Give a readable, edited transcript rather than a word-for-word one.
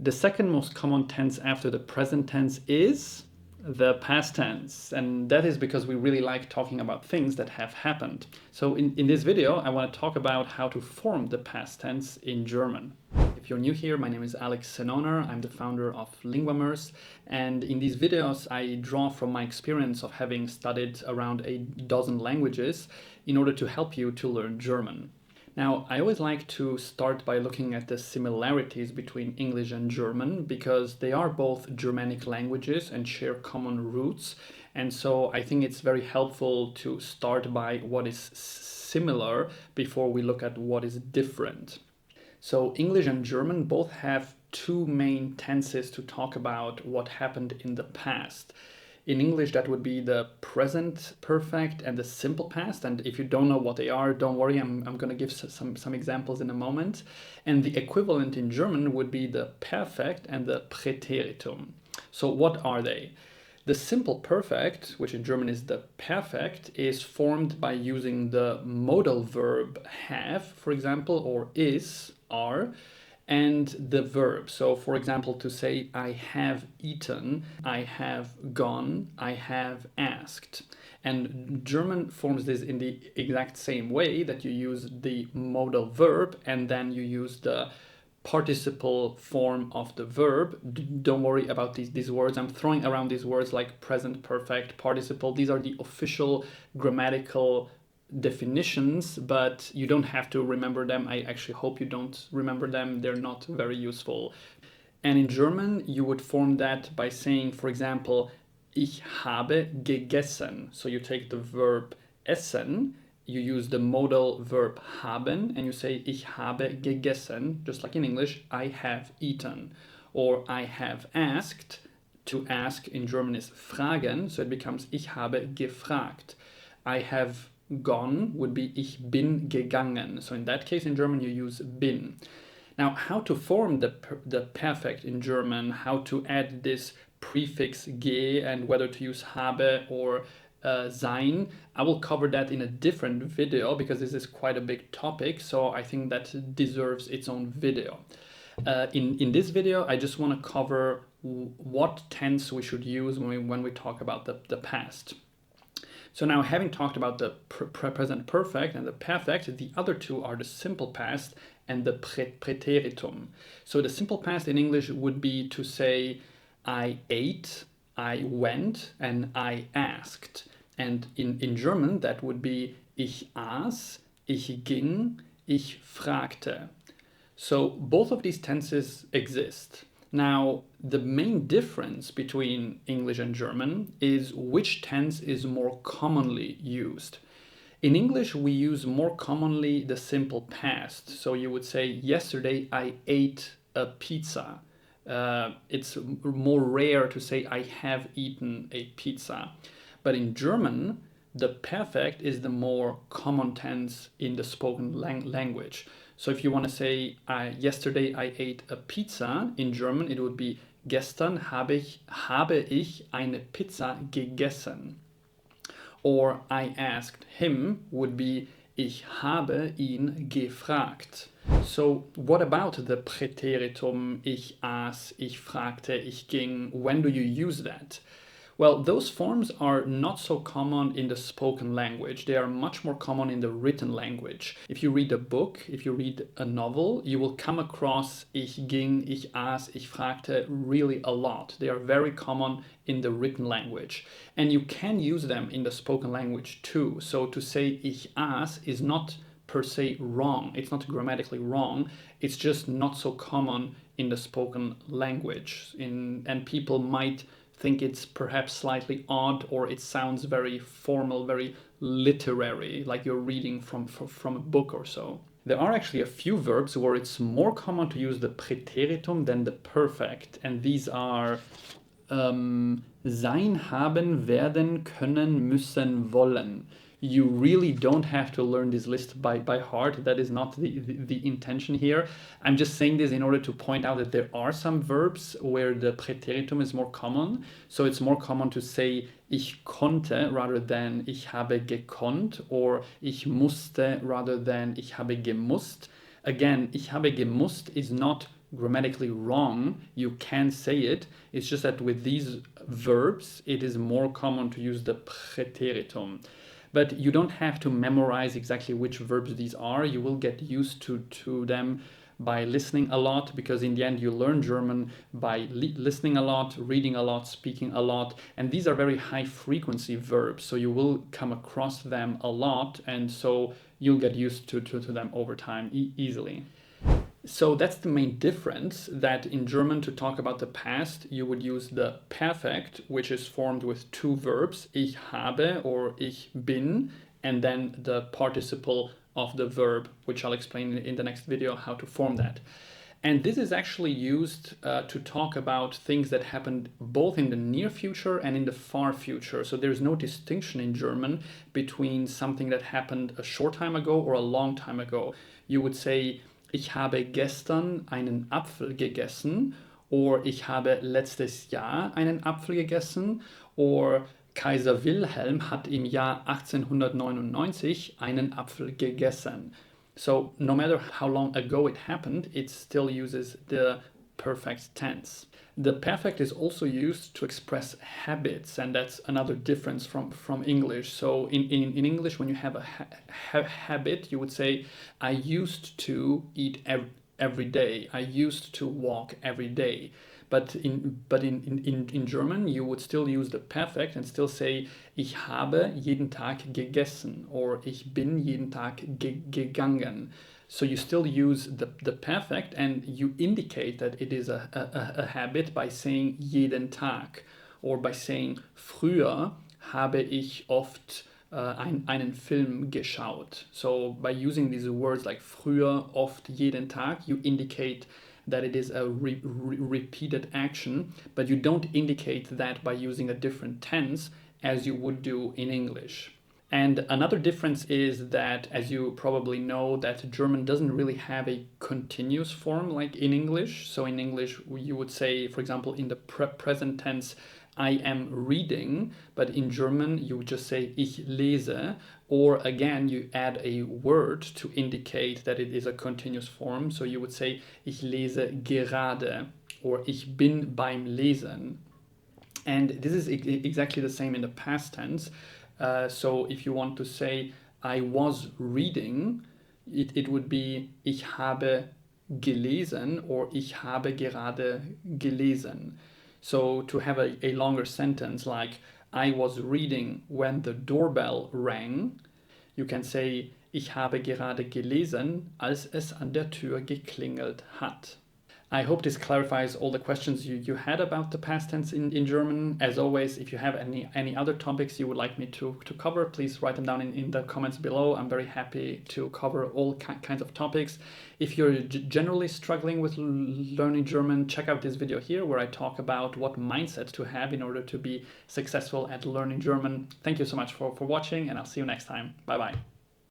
The second most common tense after the present tense is the past tense, and that is because we really like talking about things that have happened. So in this video, I want to talk about how to form the past tense in German. If you're new here, my name is Alex Senoner. I'm the founder of Linguamers, and in these videos, I draw from my experience of having studied around a dozen languages in order to help you to learn German. Now, I always like to start by looking at the similarities between English and German because they are both Germanic languages and share common roots. And so I think it's very helpful to start by what is similar before we look at what is different. So English and German both have two main tenses to talk about what happened in the past. In English, that would be the present perfect and the simple past. And if you don't know what they are, don't worry, I'm going to give some examples in a moment. And the equivalent in German would be the perfect and the Präteritum. So what are they? The simple perfect, which in German is the perfect, is formed by using the modal verb have, for example, or is, are, and the verb. So for example, to say I have eaten, I have gone, I have asked. And German forms this in the exact same way, that you use the modal verb and then you use the participle form of the verb. Don't worry about these words. I'm throwing around these words like present perfect, participle. These are the official grammatical definitions, but you don't have to remember them. I actually hope you don't remember them. They're not very useful. And in German, you would form that by saying, for example, ich habe gegessen. So you take the verb essen, you use the modal verb haben, and you say ich habe gegessen, just like in English, I have eaten. Or I have asked. To ask in German is fragen, so it becomes ich habe gefragt. I have gone would be ich bin gegangen. So in that case in German you use bin. Now how to form the perfect in German, how to add this prefix ge and whether to use habe or sein, I will cover that in a different video because this is quite a big topic, so I think that deserves its own video. In this video I just want to cover what tense we should use when we talk about the past. So now, having talked about the present perfect and the perfect, the other two are the simple past and the Präteritum. So the simple past in English would be to say I ate, I went, and I asked. And in German that would be ich aß, ich ging, ich fragte. So both of these tenses exist. Now, the main difference between English and German is which tense is more commonly used. In English, we use more commonly the simple past. So you would say, yesterday I ate a pizza. It's more rare to say I have eaten a pizza. But in German, the perfect is the more common tense in the spoken language. So if you want to say, yesterday I ate a pizza, in German it would be, gestern habe ich eine Pizza gegessen. Or I asked him would be, ich habe ihn gefragt. So what about the Präteritum, ich aß, ich fragte, ich ging? When do you use that? Well, those forms are not so common in the spoken language. They are much more common in the written language. If you read a book, if you read a novel, you will come across ich ging, ich aß, ich fragte really a lot. They are very common in the written language. And you can use them in the spoken language too. So to say ich aß is not per se wrong. It's not grammatically wrong. It's just not so common in the spoken language. And people might think it's perhaps slightly odd, or it sounds very formal, very literary, like you're reading from a book or so. There are actually a few verbs where it's more common to use the Präteritum than the perfect, and these are sein, haben, werden, können, müssen, wollen. You really don't have to learn this list by heart. That is not the intention here. I'm just saying this in order to point out that there are some verbs where the Präteritum is more common. So it's more common to say ich konnte rather than ich habe gekonnt, or ich musste rather than ich habe gemusst. Again, ich habe gemusst is not grammatically wrong. You can say it. It's just that with these verbs, it is more common to use the Präteritum. But you don't have to memorize exactly which verbs these are. You will get used to them by listening a lot, because in the end you learn German by listening a lot, reading a lot, speaking a lot, and these are very high frequency verbs, so you will come across them a lot, and so you'll get used to them over time easily. So that's the main difference, that in German, to talk about the past, you would use the Perfekt, which is formed with two verbs, ich habe or ich bin, and then the participle of the verb, which I'll explain in the next video how to form that. And this is actually used to talk about things that happened both in the near future and in the far future. So there's no distinction in German between something that happened a short time ago or a long time ago. You would say, ich habe gestern einen Apfel gegessen, or ich habe letztes Jahr einen Apfel gegessen, or Kaiser Wilhelm hat im Jahr 1899 einen Apfel gegessen. So no matter how long ago it happened, it still uses the perfect tense. The perfect is also used to express habits, and that's another difference from English. So in English, when you have a habit, you would say, I used to eat every day. I used to walk every day. But in German, you would still use the perfect and still say, ich habe jeden Tag gegessen, or ich bin jeden Tag gegangen. So you still use the perfect, and you indicate that it is a habit by saying jeden Tag, or by saying früher habe ich oft einen Film geschaut. So by using these words like früher, oft, jeden Tag, you indicate that it is a repeated action, but you don't indicate that by using a different tense as you would do in English. And another difference is that, as you probably know, that German doesn't really have a continuous form like in English. So in English, you would say, for example, in the present tense, I am reading, but in German, you would just say, ich lese, or again, you add a word to indicate that it is a continuous form. So you would say, ich lese gerade, or ich bin beim Lesen. And this is exactly the same in the past tense. So if you want to say, I was reading, it would be, ich habe gelesen, or ich habe gerade gelesen. So to have a longer sentence like, I was reading when the doorbell rang, you can say, ich habe gerade gelesen, als es an der Tür geklingelt hat. I hope this clarifies all the questions you had about the past tense in German. As always, if you have any other topics you would like me to cover, please write them down in the comments below. I'm very happy to cover all kinds of topics. If you're generally struggling with learning German, check out this video here where I talk about what mindset to have in order to be successful at learning German. Thank you so much for watching, and I'll see you next time. Bye bye.